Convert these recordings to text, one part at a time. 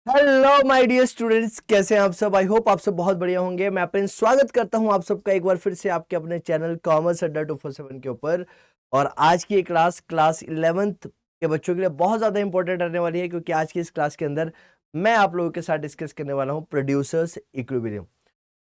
Hello my dear students, कैसे हैं आप सब। आई होप आप सब बहुत बढ़िया होंगे। मैं अपने स्वागत करता हूं आप सबका एक बार फिर से आपके अपने चैनल कॉमर्स अड्डा 247 के ऊपर। और आज की क्लास 11th के बच्चों के लिए बहुत ज़्यादा इंपॉर्टेंट रहने वाली है, क्योंकि आज की इस क्लास के अंदर मैं आप लोगों के साथ डिस्कस करने वाला हूँ प्रोड्यूसर्स इक्विलिब्रियम।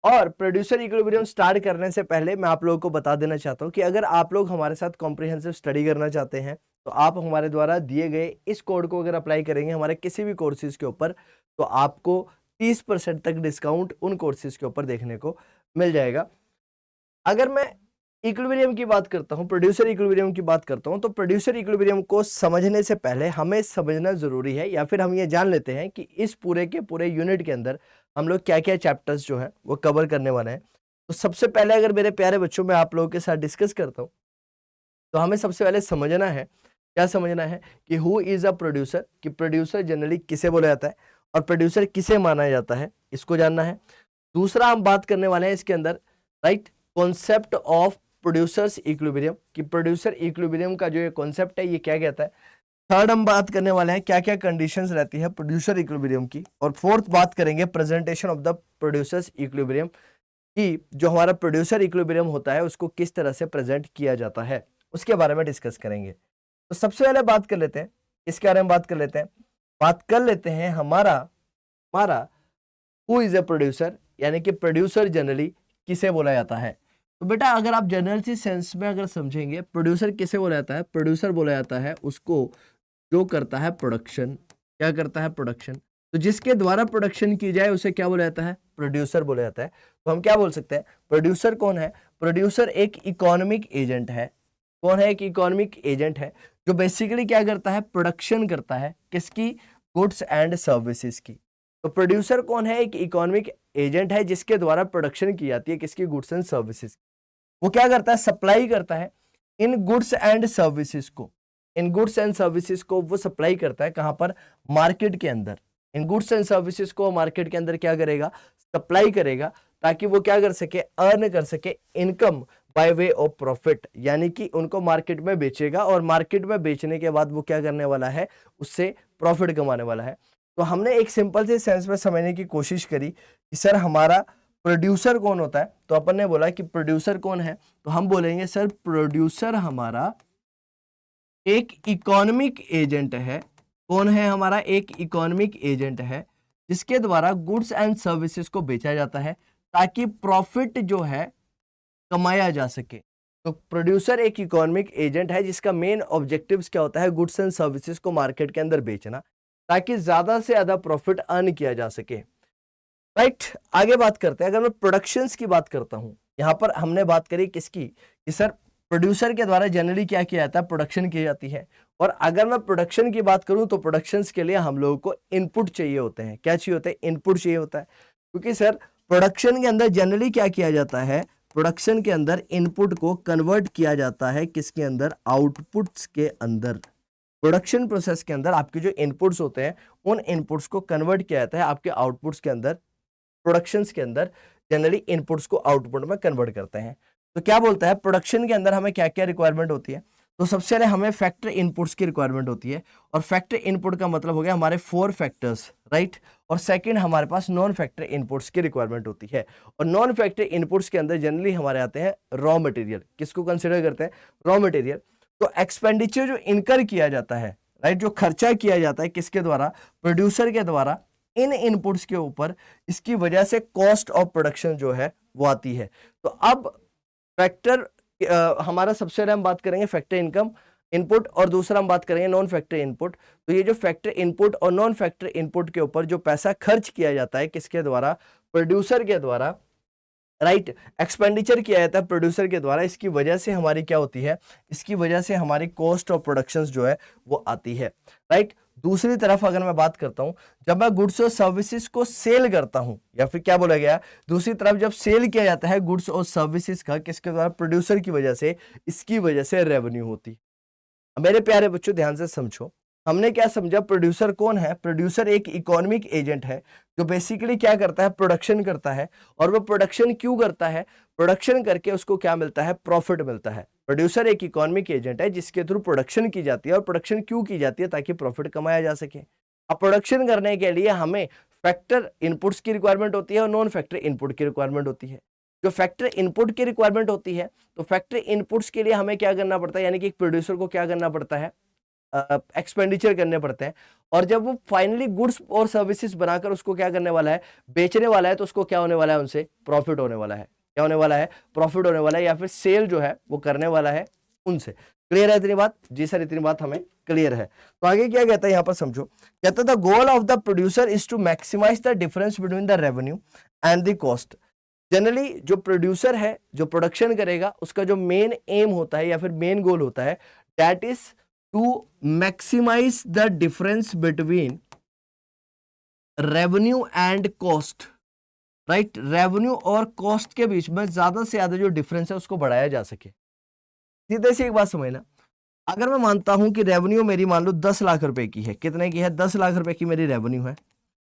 और प्रोड्यूसर इक्विलिब्रियम स्टार्ट करने से पहले मैं आप लोगों को बता देना चाहता हूं कि अगर आप लोग हमारे साथ कॉम्प्रिहेंसिव स्टडी करना चाहते हैं तो आप हमारे द्वारा दिए गए इस कोड को अगर अप्लाई करेंगे हमारे किसी भी कोर्सेज के ऊपर, तो आपको 30% तक डिस्काउंट उन कोर्सेज के ऊपर देखने को मिल जाएगा। अगर मैं इक्विलिब्रियम की बात करता हूं, प्रोड्यूसर इक्विलिब्रियम की बात करता हूं, तो प्रोड्यूसर इक्विलिब्रियम को समझने से पहले हमें समझना जरूरी है, या फिर हम ये जान लेते हैं कि इस पूरे के पूरे यूनिट के अंदर हम लोग क्या क्या चैप्टर्स जो है वो कवर करने वाले हैं। तो सबसे पहले अगर मेरे प्यारे बच्चों में आप लोगों के साथ डिस्कस करता हूं, तो हमें सबसे पहले समझना है, क्या समझना है कि हु इज अ प्रोड्यूसर, कि प्रोड्यूसर जनरली किसे बोला जाता है और प्रोड्यूसर किसे माना जाता है, इसको जानना है। दूसरा हम बात करने वाले हैं इसके अंदर, right, concept of producers equilibrium, कि प्रोड्यूसर इक्विलिब्रियम का जो ये कॉन्सेप्ट है ये क्या कहता है। थर्ड हम बात करने वाले हैं क्या क्या कंडीशंस रहती है प्रोड्यूसर इक्विलिब्रियम की। और फोर्थ बात करेंगे presentation of the producers equilibrium, कि जो हमारा प्रोड्यूसर इक्विलिब्रियम होता है उसको किस तरह से प्रेजेंट किया जाता है, उसके बारे में डिस्कस करेंगे। तो सबसे पहले बात कर लेते हैं, इसके बारे में बात कर लेते हैं हमारा हमारा हु इज ए प्रोड्यूसर, यानी कि प्रोड्यूसर जनरली किसे बोला जाता है। तो बेटा अगर आप जनरल सी सेंस में अगर समझेंगे, प्रोड्यूसर किसे बोला जाता है, प्रोड्यूसर बोला जाता है उसको जो करता है प्रोडक्शन। क्या करता है? प्रोडक्शन। तो जिसके द्वारा प्रोडक्शन की जाए उसे क्या बोला जाता है? प्रोड्यूसर बोला जाता है। तो हम क्या बोल सकते हैं, प्रोड्यूसर कौन है? प्रोड्यूसर एक इकोनॉमिक एजेंट है। कौन है? एक इकोनॉमिक एजेंट है जो बेसिकली क्या करता है, प्रोडक्शन करता है। किसकी? गुड्स एंड सर्विसेज की। तो प्रोड्यूसर कौन है? एक इकोनॉमिक एजेंट है जिसके द्वारा प्रोडक्शन की जाती है। किसकी? Goods and services. वो क्या करता है? सप्लाई करता है इन गुड्स एंड सर्विसेज को। इन गुड्स एंड सर्विसेज को वो सप्लाई करता है कहां पर? मार्केट के अंदर। इन गुड्स एंड सर्विसेज को मार्केट के अंदर क्या करेगा? सप्लाई करेगा, ताकि वो क्या कर सके? अर्न कर सके income by way of profit, यानी कि उनको मार्केट में बेचेगा और मार्केट में बेचने के बाद वो क्या करने वाला है? उससे प्रॉफिट कमाने वाला है। तो हमने एक सिंपल से सेंस में समझने की कोशिश करी कि सर हमारा प्रोड्यूसर कौन होता है। तो अपन ने बोला कि प्रोड्यूसर कौन है, तो हम बोलेंगे सर प्रोड्यूसर हमारा एक इकोनॉमिक एजेंट है। कौन है? हमारा एक इकोनॉमिक एजेंट है जिसके द्वारा गुड्स एंड सर्विसेज को बेचा जाता है ताकि प्रॉफिट जो है कमाया जा सके। तो प्रोड्यूसर एक इकोनॉमिक एजेंट है जिसका मेन ऑब्जेक्टिव्स क्या होता है? गुड्स एंड सर्विसेज को मार्केट के अंदर बेचना, ताकि ज्यादा से ज्यादा प्रॉफिट अर्न किया जा सके। राइट, आगे बात करते हैं। अगर मैं प्रोडक्शंस की बात करता हूं, यहां पर हमने बात करी किसकी? कि सर प्रोड्यूसर के द्वारा जनरली क्या किया जाता है? प्रोडक्शन की जाती है। और अगर मैं प्रोडक्शन की बात करूं तो प्रोडक्शंस के लिए हम लोगों को इनपुट चाहिए होते हैं। क्या चाहिए होते हैं? इनपुट चाहिए होता है। क्योंकि सर प्रोडक्शन के अंदर जनरली क्या किया जाता है? प्रोडक्शन के अंदर इनपुट को कन्वर्ट किया जाता है किसके अंदर? आउटपुट्स के अंदर। प्रोडक्शन प्रोसेस के अंदर आपके जो इनपुट्स होते हैं उन इनपुट्स को कन्वर्ट किया जाता है आपके आउटपुट्स के अंदर। प्रोडक्शंस के अंदर जनरली इनपुट्स को आउटपुट में कन्वर्ट करते हैं। तो क्या बोलता है, प्रोडक्शन के अंदर हमें क्या क्या रिक्वायरमेंट होती है? तो सबसे पहले हमें फैक्टर इनपुट्स की रिक्वायरमेंट होती है। और फैक्टर इनपुट का मतलब हो गया हमारे 4 फैक्टर्स, राइट। और सेकंड हमारे पास नॉन फैक्टर इनपुट्स की रिक्वायरमेंट होती है। और नॉन फैक्टर इनपुट्स के अंदर जनरली हमारे आते हैं रॉ मटेरियल। किसको कंसिडर करते हैं? Raw material. तो एक्सपेंडिचर जो इनकर किया जाता है, राइट, जो खर्चा किया जाता है किसके द्वारा? प्रोड्यूसर के द्वारा इन इनपुट्स के ऊपर, इसकी वजह से कॉस्ट ऑफ प्रोडक्शन जो है वो आती है। तो अब फैक्टर हमारा सबसे पहले हम बात करेंगे फैक्टर इनकम इनपुट, और दूसरा हम बात करेंगे नॉन फैक्टर इनपुट। तो ये जो फैक्टर इनपुट और नॉन फैक्टर इनपुट के ऊपर जो पैसा खर्च किया जाता है किसके द्वारा? प्रोड्यूसर के द्वारा, राइट। एक्सपेंडिचर किया जाता है प्रोड्यूसर के द्वारा। इसकी वजह से हमारी क्या होती है? इसकी वजह से हमारी कॉस्ट ऑफ प्रोडक्शन जो है वो आती है, राइट। दूसरी तरफ अगर मैं बात करता हूं, जब मैं गुड्स और सर्विसेज को सेल करता हूं, या फिर क्या बोला गया, दूसरी तरफ जब सेल किया जाता है गुड्स और सर्विसेज का किसके द्वारा? प्रोड्यूसर की वजह से, इसकी वजह से रेवेन्यू होती है। मेरे प्यारे बच्चों ध्यान से समझो, हमने क्या समझा? प्रोड्यूसर कौन है? प्रोड्यूसर एक इकोनॉमिक एजेंट है जो बेसिकली क्या करता है? प्रोडक्शन करता है। और वो प्रोडक्शन क्यों करता है? प्रोडक्शन करके उसको क्या मिलता है? प्रॉफिट मिलता है। प्रोड्यूसर एक इकोनॉमिक एजेंट है जिसके थ्रू प्रोडक्शन की जाती है। और प्रोडक्शन क्यों की जाती है? ताकि प्रॉफिट कमाया जा सके। अब प्रोडक्शन करने के लिए हमें फैक्टर इनपुट्स की रिक्वायरमेंट होती है और नॉन फैक्टर इनपुट की रिक्वायरमेंट होती है। जो फैक्टर इनपुट की रिक्वायरमेंट होती है, तो फैक्टर इनपुट्स के लिए हमें क्या करना पड़ता है, यानी कि एक प्रोड्यूसर को क्या करना पड़ता है, एक्सपेंडिचर करने पड़ते हैं। और जब वो फाइनली गुड्स और सर्विसेज बनाकर उसको क्या करने वाला है, बेचने वाला है, तो उसको क्या होने वाला है, उनसे प्रॉफिट होने वाला है। क्या होने वाला है, प्रॉफिट होने वाला है, या फिर सेल जो है वो करने वाला है उनसे। क्लियर है इतनी बात? जी सर, इतनी बात हमें क्लियर है। तो आगे क्या कहता है यहाँ पर समझो, कहता है the goal of the producer is to maximize the difference between the revenue and the cost. Generally जो प्रोड्यूसर है, जो प्रोडक्शन करेगा, उसका जो मेन एम होता है या फिर मेन गोल होता है, that is to maximize the difference between revenue and cost. Right, revenue और कॉस्ट के बीच में ज्यादा से ज्यादा जो डिफरेंस है उसको बढ़ाया जा सके। सीधे से एक बात समझना, अगर मैं मानता हूं कि रेवेन्यू मेरी मान लो 10 लाख रुपए की है, कितने की है, 10 लाख रुपए की मेरी रेवेन्यू है,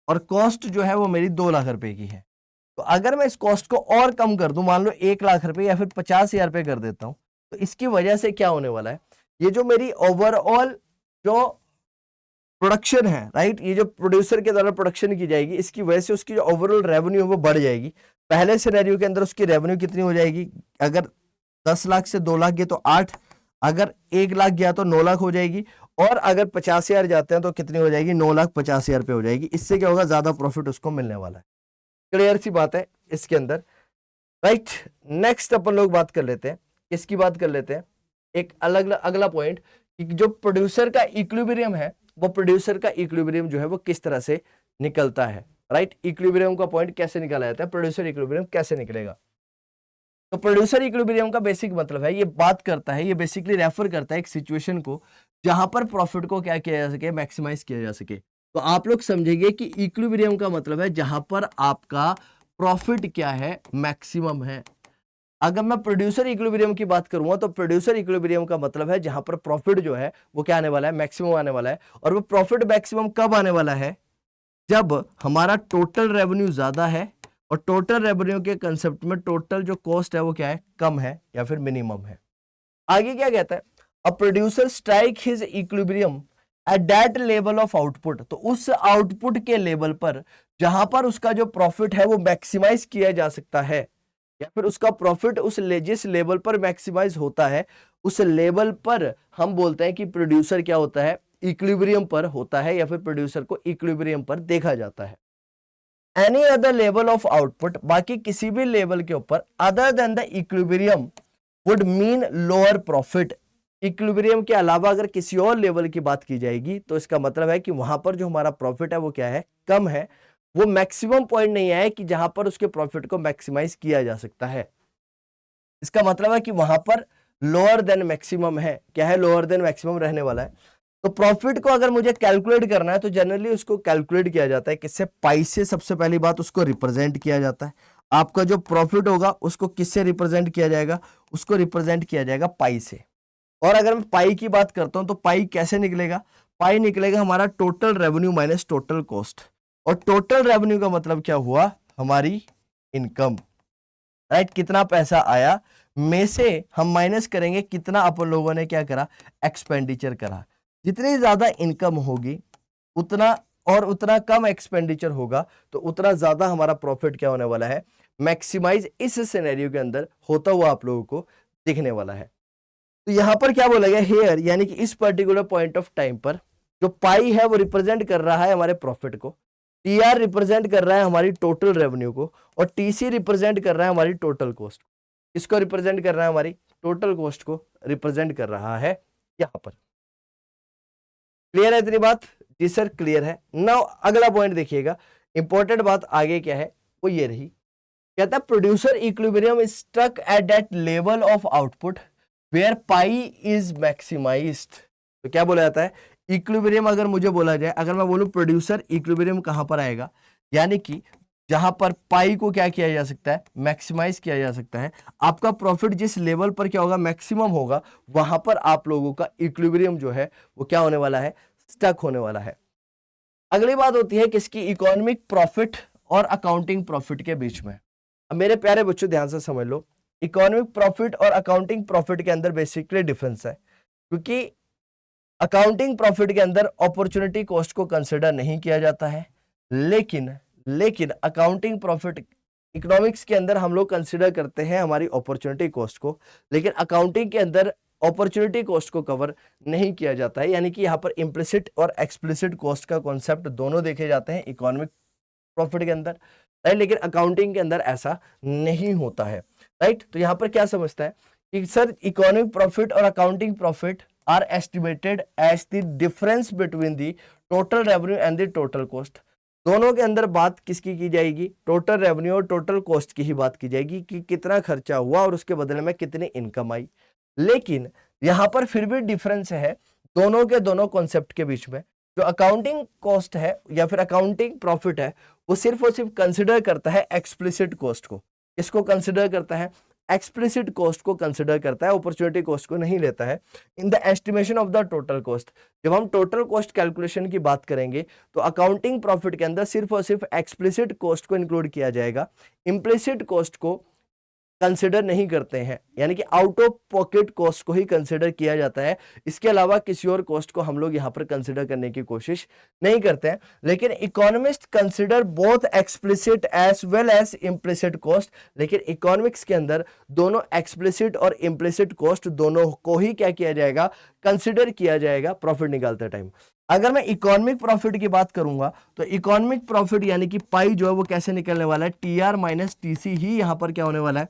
और कॉस्ट जो है वो मेरी 2 लाख रुपए की है। तो अगर मैं इस कॉस्ट को और कम कर दूं, मान लो 1 लाख रुपए या फिर 50,000 रुपए कर देता हूं, तो इसकी वजह से क्या होने वाला है, ये जो मेरी ओवरऑल जो प्रोडक्शन है, राइट, ये जो प्रोड्यूसर के द्वारा प्रोडक्शन की जाएगी, इसकी वजह से उसकी जो ओवरऑल रेवेन्यू है वो बढ़ जाएगी। पहले सिनेरियो के अंदर उसकी रेवेन्यू कितनी हो जाएगी, अगर 10 लाख से 2 लाख गए तो 8, अगर 1 लाख गया तो 9 लाख हो जाएगी, और अगर 50,000 जाते हैं तो कितनी हो जाएगी, 9,50,000 रुपये हो जाएगी। इससे क्या होगा, ज्यादा प्रॉफिट उसको मिलने वाला है। क्लियर सी बात है इसके अंदर, राइट। नेक्स्ट अपन लोग बात कर लेते हैं, किसकी बात कर लेते हैं, एक अलग अगला पॉइंट, कि जो प्रोड्यूसर का इक्विलिब्रियम है, वो प्रोड्यूसर का इक्विलिब्रियम जो है वो किस तरह से निकलता है। राइट, इक्विलिब्रियम का पॉइंट कैसे निकाला जाता है, प्रोड्यूसर इक्विलिब्रियम कैसे निकलेगा। तो प्रोड्यूसर इक्विलिब्रियम का बेसिक मतलब है, ये बात करता है, ये बेसिकली रेफर करता है एक सिचुएशन को जहां पर प्रॉफिट को क्या किया जा सके, मैक्सिमाइज किया जा सके। तो आप लोग समझेंगे कि इक्विलिब्रियम का मतलब है जहां पर आपका प्रॉफिट क्या है, मैक्सिमम है। अगर मैं प्रोड्यूसर इक्विलिब्रियम की बात करूंगा, तो प्रोड्यूसर इक्विलिब्रियम का मतलब है जहां पर प्रॉफिट जो है वो क्या आने वाला है, मैक्सिमम आने वाला है। और वो प्रॉफिट मैक्सिमम कब आने वाला है, जब हमारा टोटल रेवेन्यू ज्यादा है, और टोटल रेवेन्यू के कंसेप्ट में टोटल जो कॉस्ट है वो क्या है, कम है या फिर मिनिमम है। आगे क्या कहता है, a producer strike his equilibrium at that level of output. तो उस आउटपुट के लेवल पर जहां पर उसका जो प्रॉफिट है वो मैक्सिमाइज किया जा सकता है, या फिर उसका प्रॉफिट जिस लेवल पर मैक्सिमाइज होता है, उस लेवल पर हम बोलते हैं कि प्रोड्यूसर क्या होता है, इक्विलिब्रियम पर होता है, या फिर प्रोड्यूसर को इक्विलिब्रियम पर देखा जाता है। Any other level of output, बाकी किसी भी लेवल के ऊपर other than the equilibrium would mean lower profit. Equilibrium के अलावा अगर किसी और लेवल की बात की जाएगी, तो इसका मतलब है कि वहां पर जो हमारा प्रॉफिट है वो क्या है, कम है। वो मैक्सिमम पॉइंट नहीं है कि जहां पर उसके प्रॉफिट को मैक्सिमाइज किया जा सकता है। इसका मतलब है कि वहां पर लोअर देन मैक्सिमम है। क्या है, लोअर देन मैक्सिमम रहने वाला है। तो प्रॉफिट को अगर मुझे कैलकुलेट करना है, तो जनरली उसको कैलकुलेट किया जाता है किससे, पाई से। सबसे पहली बात, उसको रिप्रेजेंट किया जाता है। आपका जो प्रॉफिट होगा उसको किससे रिप्रेजेंट किया जाएगा, उसको रिप्रेजेंट किया जाएगा पाई से। और अगर मैं पाई की बात करता हूं, तो पाई कैसे निकलेगा, पाई निकलेगा हमारा total revenue minus total cost. और टोटल रेवेन्यू का मतलब क्या हुआ, हमारी इनकम। राइट, कितना पैसा आया, में से हम माइनस करेंगे कितना अपन लोगों ने क्या करा, एक्सपेंडिचर करा। जितनी ज्यादा इनकम होगी उतना, और उतना कम एक्सपेंडिचर होगा, तो उतना ज्यादा हमारा प्रॉफिट क्या होने वाला है, मैक्सिमाइज इस सिनेरियो के अंदर होता हुआ आप लोगों को दिखने वाला है। तो यहां पर क्या बोला गया, हेयर, यानी कि इस पर्टिकुलर पॉइंट ऑफ टाइम पर जो पाई है वो रिप्रेजेंट कर रहा है हमारे प्रॉफिट को, टीआर रिप्रेजेंट कर रहा है हमारी टोटल रेवेन्यू को, और टीसी रिप्रेजेंट कर रहा है हमारी टोटल कॉस्ट। इसको रिप्रेजेंट कर रहा है, हमारी टोटल कॉस्ट को रिप्रेजेंट कर रहा है यहां पर। क्लियर है इतनी बात? जी सर, क्लियर है। नाउ अगला पॉइंट देखिएगा, इंपॉर्टेंट बात आगे क्या है, वो ये रही। कहता है producer equilibrium is stuck at that level of output where pi is maximized. तो क्या बोला जाता है, इक्विलिब्रियम अगर मुझे बोला जाए, अगर मैं बोलूं प्रोड्यूसर इक्विलिब्रियम कहां पर आएगा, यानी कि जहां पर पाई को क्या किया जा सकता है, मैक्सिमाइज किया जा सकता है। आपका प्रॉफिट जिस लेवल पर क्या होगा, मैक्सिमम होगा, वहां पर आप लोगों का इक्विलिब्रियम जो है वो क्या होने वाला है, स्टक होने वाला है। अगली बात होती है किसकी, इकोनॉमिक प्रॉफिट और अकाउंटिंग प्रॉफिट के बीच में। अब मेरे प्यारे बच्चों ध्यान से समझ लो, इकोनॉमिक प्रॉफिट और अकाउंटिंग प्रॉफिट के अंदर बेसिकली डिफरेंस है। क्योंकि अकाउंटिंग प्रॉफिट के अंदर अपॉर्चुनिटी कॉस्ट को कंसिडर नहीं किया जाता है, लेकिन अकाउंटिंग प्रॉफिट इकोनॉमिक्स के अंदर हम लोग कंसिडर करते हैं हमारी अपॉर्चुनिटी कॉस्ट को, लेकिन अकाउंटिंग के अंदर अपॉर्चुनिटी कॉस्ट को कवर नहीं किया जाता है। यानी कि यहाँ पर इम्प्लिसिट और एक्सप्लिसिट कॉस्ट का कॉन्सेप्ट दोनों देखे जाते हैं इकोनॉमिक प्रॉफिट के अंदर, राइट, लेकिन अकाउंटिंग के अंदर ऐसा नहीं होता है, राइट। तो यहाँ पर क्या समझता है कि सर इकोनॉमिक प्रॉफिट और accounting profit are estimated as the difference between the total revenue and the total cost. दोनों के अंदर बात किसकी की जाएगी, टोटल रेवेन्यू और टोटल कॉस्ट की ही बात की जाएगी कि कितना खर्चा हुआ और उसके बदले में कितनी इनकम आई। लेकिन यहां पर फिर भी डिफरेंस है दोनों के दोनों कॉन्सेप्ट के बीच में। जो अकाउंटिंग कॉस्ट है या फिर अकाउंटिंग प्रॉफिट है वो सिर्फ और सिर्फ कंसिडर करता है एक्सप्लिसिट कॉस्ट को। इसको कंसिडर करता है, एक्सप्लिसिट कॉस्ट को कंसिडर करता है, अपॉर्चुनिटी कॉस्ट को नहीं लेता है in the estimation of the total cost. जब हम टोटल कॉस्ट कैलकुलेशन की बात करेंगे तो अकाउंटिंग प्रॉफिट के अंदर सिर्फ और सिर्फ एक्सप्लिसिट कॉस्ट को इंक्लूड किया जाएगा, इम्प्लिसिट कॉस्ट को कंसिडर नहीं करते हैं, यानी कि आउट ऑफ पॉकेट कॉस्ट को ही कंसिडर किया जाता है। इसके अलावा किसी और कॉस्ट को हम लोग यहाँ पर कंसिडर करने की कोशिश नहीं करते हैं। लेकिन economist consider both explicit as well as implicit cost, लेकिन इकोनॉमिक्स के अंदर दोनों एक्सप्लिसिट और इम्प्लिसिट कॉस्ट दोनों को ही क्या किया जाएगा, कंसिडर किया जाएगा प्रॉफिट निकालते टाइम। अगर मैं इकोनॉमिक प्रॉफिट की बात करूंगा तो इकोनॉमिक प्रॉफिट यानी कि पाई जो है वो कैसे निकलने वाला है, टीआर माइनस टीसी ही यहाँ पर क्या होने वाला है।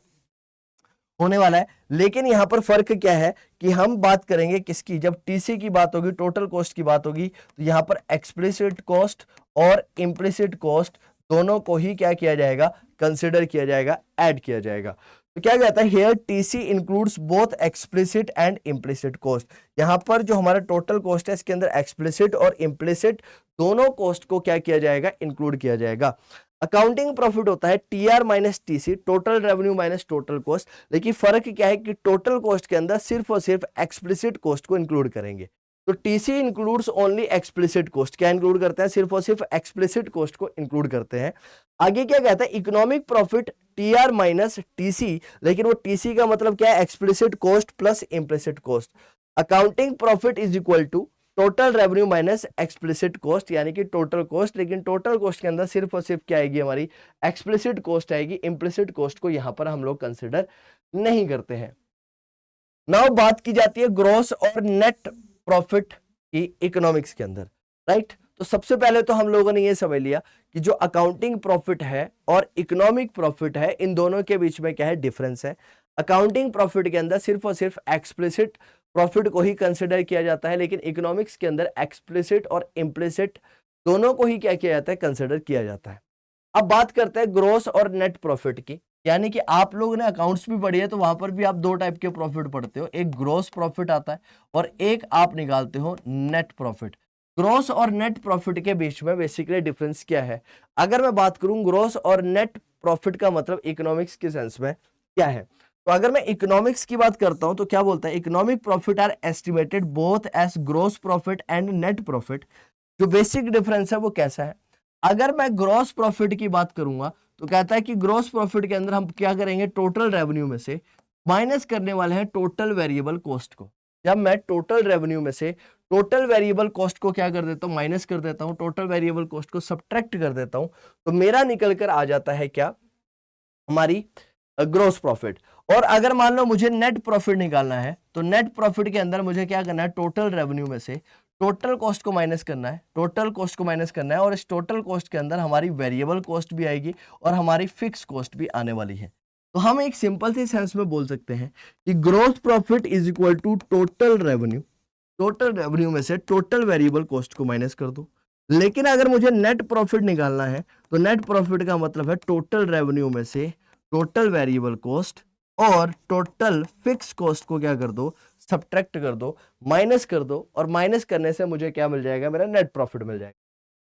लेकिन यहां पर फर्क क्या है कि हम बात करेंगे किसकी, जब टीसी की बात होगी, टोटल कॉस्ट की बात होगी, तो यहां पर एक्सप्लिसिट कॉस्ट और इम्प्लिसिट कॉस्ट दोनों को ही क्या किया जाएगा, कंसिडर किया जाएगा, ऐड किया जाएगा। तो क्या कहता है here TC includes both explicit and implicit cost. यहां पर जो हमारा टोटल कॉस्ट है इसके अंदर एक्सप्लिसिट और इम्प्लिसिट दोनों कॉस्ट को क्या किया जाएगा, इंक्लूड किया जाएगा। अकाउंटिंग प्रॉफिट होता है TR minus TC, total revenue minus total cost. लेकिन फर्क क्या है कि टोटल कॉस्ट के अंदर सिर्फ और सिर्फ एक्सप्लिसिट कॉस्ट को इंक्लूड करेंगे। तो TC includes only explicit cost, क्या इंक्लूड करते हैं, सिर्फ और सिर्फ एक्सप्लिसिट कॉस्ट को इंक्लूड करते हैं। आगे क्या कहता है, economic profit TR minus TC, लेकिन वो टीसी का मतलब क्या है, explicit cost plus implicit cost. Accounting profit is equal to total revenue minus explicit cost, यानी कि टोटल कॉस्ट, लेकिन टोटल कॉस्ट के अंदर सिर्फ और सिर्फ क्या आएगी, हमारी एक्सप्लिसिट कॉस्ट आएगी। इम्प्लिसिट कॉस्ट को यहां पर हम लोग कंसिडर नहीं करते हैं। नाउ बात की जाती है ग्रॉस और नेट प्रॉफिट की इकोनॉमिक्स के अंदर, राइट। तो सबसे पहले तो हम लोगों ने ये समझ लिया कि जो अकाउंटिंग प्रॉफिट है और इकोनॉमिक प्रॉफिट है इन दोनों के बीच में क्या है, डिफरेंस है। अकाउंटिंग प्रॉफिट के अंदर सिर्फ और सिर्फ एक्सप्लिसिट प्रॉफिट को ही कंसिडर किया जाता है, लेकिन इकोनॉमिक्स के अंदर एक्सप्लिसिट और इम्प्लिसिट दोनों को ही क्या किया जाता है, कंसिडर किया जाता है। अब बात करते हैं ग्रॉस और नेट प्रॉफिट की, यानी कि आप लोगों ने अकाउंट्स भी पढ़ी है तो वहां पर भी आप दो टाइप के प्रॉफिट पढ़ते हो, एक ग्रॉस प्रॉफिट आता है और एक आप निकालते हो नेट प्रॉफिट। ग्रॉस और नेट प्रॉफिट के बीच में बेसिकली डिफरेंस क्या है, अगर मैं बात करूं ग्रॉस और नेट प्रॉफिट का मतलब इकोनॉमिक्स के सेंस में क्या है, तो अगर मैं इकोनॉमिक्स की बात करता हूं तो क्या बोलता है, economic profit are estimated both as gross profit and net profit. जो बेसिक डिफरेंस है वो कैसा है, अगर मैं ग्रॉस प्रॉफिट की बात करूंगा तो कहता है कि ग्रॉस प्रॉफिट के अंदर हम क्या करेंगे, टोटल रेवेन्यू में से माइनस करने वाले हैं टोटल वेरिएबल कॉस्ट को। जब मैं टोटल रेवेन्यू में से टोटल वेरिएबल कॉस्ट को क्या कर देता हूं, माइनस कर देता हूं, टोटल वेरिएबल कॉस्ट को सब्ट्रैक्ट कर देता हूं, तो मेरा निकल कर आ जाता है क्या, हमारी ग्रॉस प्रॉफिट। और अगर मान लो मुझे नेट प्रॉफिट निकालना है तो नेट प्रॉफिट के अंदर मुझे क्या करना है, टोटल रेवेन्यू में से टोटल कॉस्ट को माइनस करना है, टोटल कॉस्ट को माइनस करना है, और इस टोटल कॉस्ट के अंदर हमारी वेरिएबल कॉस्ट भी आएगी और हमारी फिक्स कॉस्ट भी आने वाली है। तो हम एक सिंपल सी सेंस में बोल सकते हैं कि gross profit is equal to total revenue, total revenue में से टोटल वेरिएबल कॉस्ट को माइनस कर दो। लेकिन अगर मुझे नेट प्रॉफिट निकालना है तो नेट प्रॉफिट का मतलब है टोटल रेवेन्यू में से टोटल वेरिएबल कॉस्ट और टोटल फिक्स कॉस्ट को क्या कर दो, सब्ट्रैक्ट कर दो, माइनस कर दो, और माइनस करने से मुझे क्या मिल जाएगा, मेरा नेट प्रॉफिट मिल जाएगा।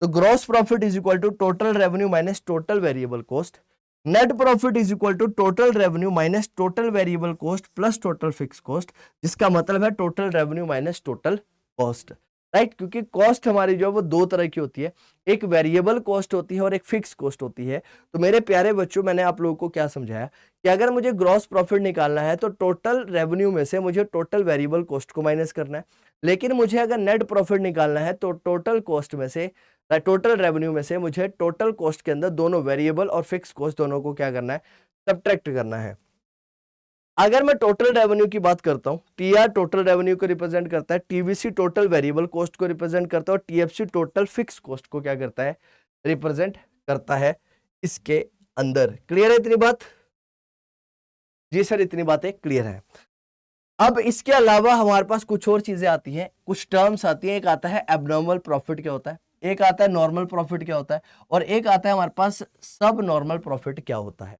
तो gross profit is equal to total revenue minus total variable cost, net profit is equal to total revenue minus total variable cost plus total fix cost, जिसका मतलब है total revenue minus total cost. Right, क्योंकि cost हमारी जो है वो दो तरह की होती है, एक वेरिएबल कॉस्ट होती है और एक फिक्स कॉस्ट होती है। तो मेरे प्यारे बच्चों, मैंने आप लोगों को क्या समझाया कि अगर मुझे ग्रॉस प्रॉफिट निकालना है तो टोटल रेवेन्यू में से मुझे टोटल वेरिएबल कॉस्ट को माइनस करना है, लेकिन मुझे अगर नेट प्रॉफिट निकालना है तो टोटल कॉस्ट में से, टोटल रेवेन्यू में से मुझे टोटल कॉस्ट के अंदर दोनों वेरिएबल और फिक्स कॉस्ट दोनों को क्या करना है, सब्ट्रैक्ट करना है। अगर मैं टोटल रेवेन्यू की बात करता हूं, टीआर टोटल रेवेन्यू को रिप्रेजेंट करता है, टीवीसी टोटल वेरिएबल कॉस्ट को रिप्रेजेंट करता है और टीएफसी टोटल फिक्स कॉस्ट को क्या करता है, रिप्रेजेंट करता है इसके अंदर। क्लियर है इतनी बात? जी सर, इतनी बातें क्लियर है। अब इसके अलावा हमारे पास कुछ और चीजें आती हैं, कुछ टर्म्स आती हैं। एक आता है एबनॉर्मल प्रॉफिट क्या होता है, एक आता है नॉर्मल प्रॉफिट क्या होता है, और एक आता है हमारे पास सब नॉर्मल प्रॉफिट क्या होता है।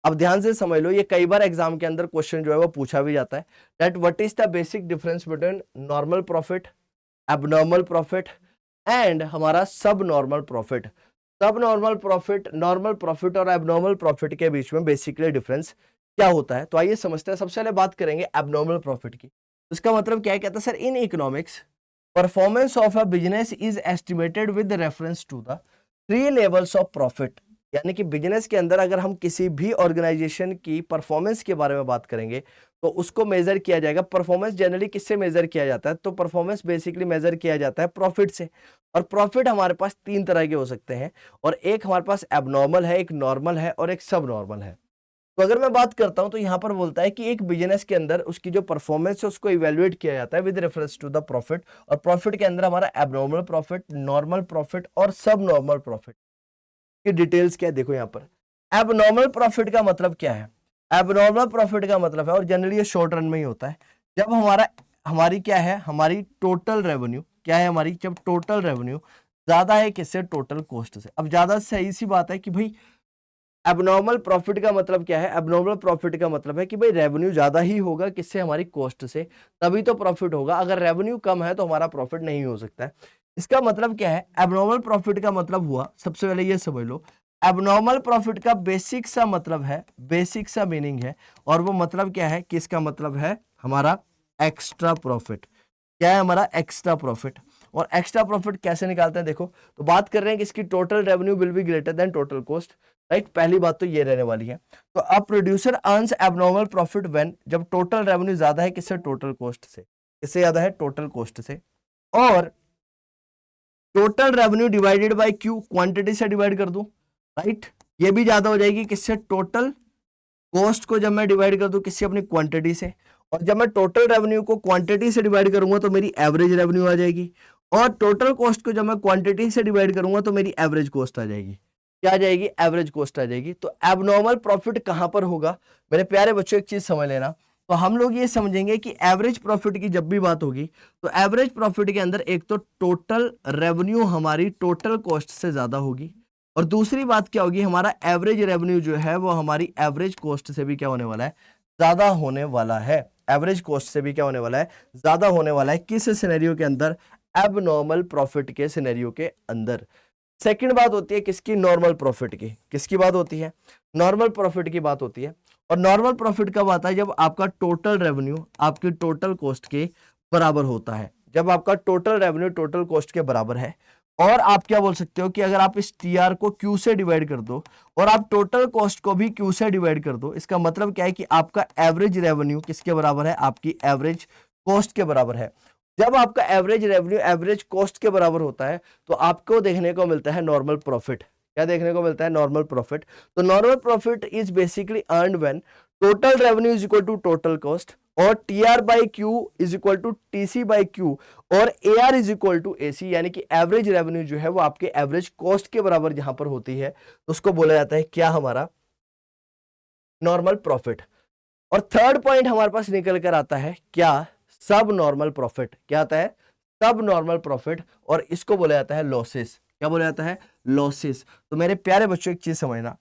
अब ध्यान से समझ लो, ये कई बार एग्जाम के अंदर क्वेश्चन जो है वो पूछा भी जाता है, that what is the basic difference between normal profit, abnormal profit and हमारा सब नॉर्मल प्रॉफिट। सब नॉर्मल प्रॉफिट, नॉर्मल प्रॉफिट और एबनॉर्मल प्रॉफिट के बीच में बेसिकली डिफरेंस क्या होता है। तो आइए समझते हैं। सबसे पहले बात करेंगे एबनॉर्मल प्रॉफिट की। उसका मतलब क्या है? कहता है sir, in economics performance of a business is estimated with reference to the three levels of profit. यानी कि बिजनेस के अंदर अगर हम किसी भी ऑर्गेनाइजेशन की परफॉर्मेंस के बारे में बात करेंगे तो उसको मेजर किया जाएगा। परफॉर्मेंस जनरली किससे मेजर किया जाता है? तो परफॉर्मेंस बेसिकली मेजर किया जाता है प्रॉफिट से। और प्रॉफिट हमारे पास तीन तरह के हो सकते हैं, और एक हमारे पास एबनॉर्मल है, एक नॉर्मल है और एक सब नॉर्मल है। तो अगर मैं बात करता हूं तो यहां पर बोलता है कि एक बिजनेस के अंदर उसकी जो परफॉर्मेंस है उसको इवेल्युएट किया जाता है with reference to the profit. और प्रॉफिट के अंदर हमारा एबनॉर्मल प्रॉफिट, नॉर्मल प्रॉफिट और सब नॉर्मल प्रॉफिट की डिटेल्स क्या है देखो यहाँ पर। एबनॉर्मल प्रॉफिट का मतलब क्या है? एबनॉर्मल प्रॉफिट का मतलब है, और जनरली ये शॉर्ट रन में ही होता है, जब हमारी क्या है, हमारी टोटल रेवेन्यू क्या है, हमारी जब टोटल रेवेन्यू ज्यादा है किससे? टोटल कॉस्ट से। अब ज्यादा सही सी बात है कि भाई एबनॉर्मल प्रॉफिट का मतलब क्या है? एबनॉर्मल प्रॉफिट का मतलब है कि भाई रेवेन्यू ज्यादा ही होगा किससे? हमारी कॉस्ट से, तभी तो प्रॉफिट होगा। अगर रेवेन्यू कम है तो हमारा प्रॉफिट नहीं हो सकता है। इसका मतलब क्या है? एबनॉर्मल प्रॉफिट का मतलब हुआ, सबसे पहले ये समझ लो, एबनॉर्मल प्रॉफिट का बेसिक सा मतलब है, बेसिक सा मीनिंग है, और वो मतलब क्या है कि इसका मतलब है हमारा एक्स्ट्रा प्रॉफिट। क्या है हमारा? Extra profit. और एक्स्ट्रा प्रॉफिट कैसे निकालते हैं देखो, तो बात कर रहे हैं कि इसकी total revenue will be greater then total cost, right. पहली बात तो ये रहने वाली है। तो अब producer earns abnormal profit when, जब टोटल रेवेन्यू ज्यादा है किससे? टोटल कॉस्ट से। किससे ज्यादा है? टोटल कॉस्ट से। और total revenue divided by Q, quantity से डिवाइड कर दूं, राइट। ये भी ज्यादा हो जाएगी किससे? टोटल कॉस्ट को जब मैं डिवाइड कर दूं किससे? अपनी क्वांटिटी से। और जब मैं टोटल रेवेन्यू को क्वांटिटी से डिवाइड करूंगा तो मेरी एवरेज रेवेन्यू आ जाएगी, और टोटल कॉस्ट को जब मैं क्वांटिटी से डिवाइड करूंगा तो मेरी एवरेज कॉस्ट आ जाएगी। क्या आ जाएगी? एवरेज कॉस्ट आ जाएगी। तो एबनॉर्मल प्रॉफिट कहां पर होगा? मेरे प्यारे बच्चों, एक चीज समझ लेना। तो हम लोग ये समझेंगे कि एवरेज प्रॉफिट की जब भी बात होगी तो एवरेज प्रॉफिट के अंदर एक तो टोटल रेवेन्यू हमारी टोटल कॉस्ट से ज्यादा होगी, और दूसरी बात क्या होगी? हमारा एवरेज रेवेन्यू जो है वो हमारी एवरेज कॉस्ट से भी क्या होने वाला है? ज्यादा होने वाला है। एवरेज कॉस्ट से भी क्या होने वाला है? ज्यादा होने वाला है। किस सिनेरियो के अंदर? एबनॉर्मल प्रॉफिट के सिनेरियो के अंदर। सेकंड बात होती है किसकी? नॉर्मल प्रॉफिट की। किसकी बात होती है? नॉर्मल प्रॉफिट की बात होती है। और नॉर्मल प्रॉफिट कब आता है? जब आपका टोटल रेवेन्यू आपकी टोटल कॉस्ट के बराबर होता है। जब आपका टोटल रेवेन्यू टोटल कॉस्ट के बराबर है, और आप क्या बोल सकते हो कि अगर आप इस टीआर को क्यू से डिवाइड कर दो और आप टोटल कॉस्ट को भी क्यू से डिवाइड कर दो, इसका मतलब क्या है कि आपका एवरेज रेवेन्यू किसके बराबर है? आपकी एवरेज कॉस्ट के बराबर है। जब आपका एवरेज रेवेन्यू एवरेज कॉस्ट के बराबर होता है तो आपको देखने को मिलता है नॉर्मल प्रॉफिट। क्या देखने को मिलता है? Normal profit. तो normal profit is basically earned when total revenue is equal to total cost, और TR by Q is equal to TC by Q, और AR is equal to AC. यानी कि एवरेज रेवेन्यू जो है वो आपके average cost के बराबर जहां पर होती है तो उसको बोला जाता है क्या? हमारा नॉर्मल प्रॉफिट। और थर्ड पॉइंट हमारे पास निकल कर आता है क्या? सब नॉर्मल प्रॉफिट। क्या आता है? सब नॉर्मल प्रॉफिट, और इसको बोला जाता है लॉसेस। क्या बोला जाता है? लॉसेस। तो मेरे प्यारे बच्चों, एक चीज समझना,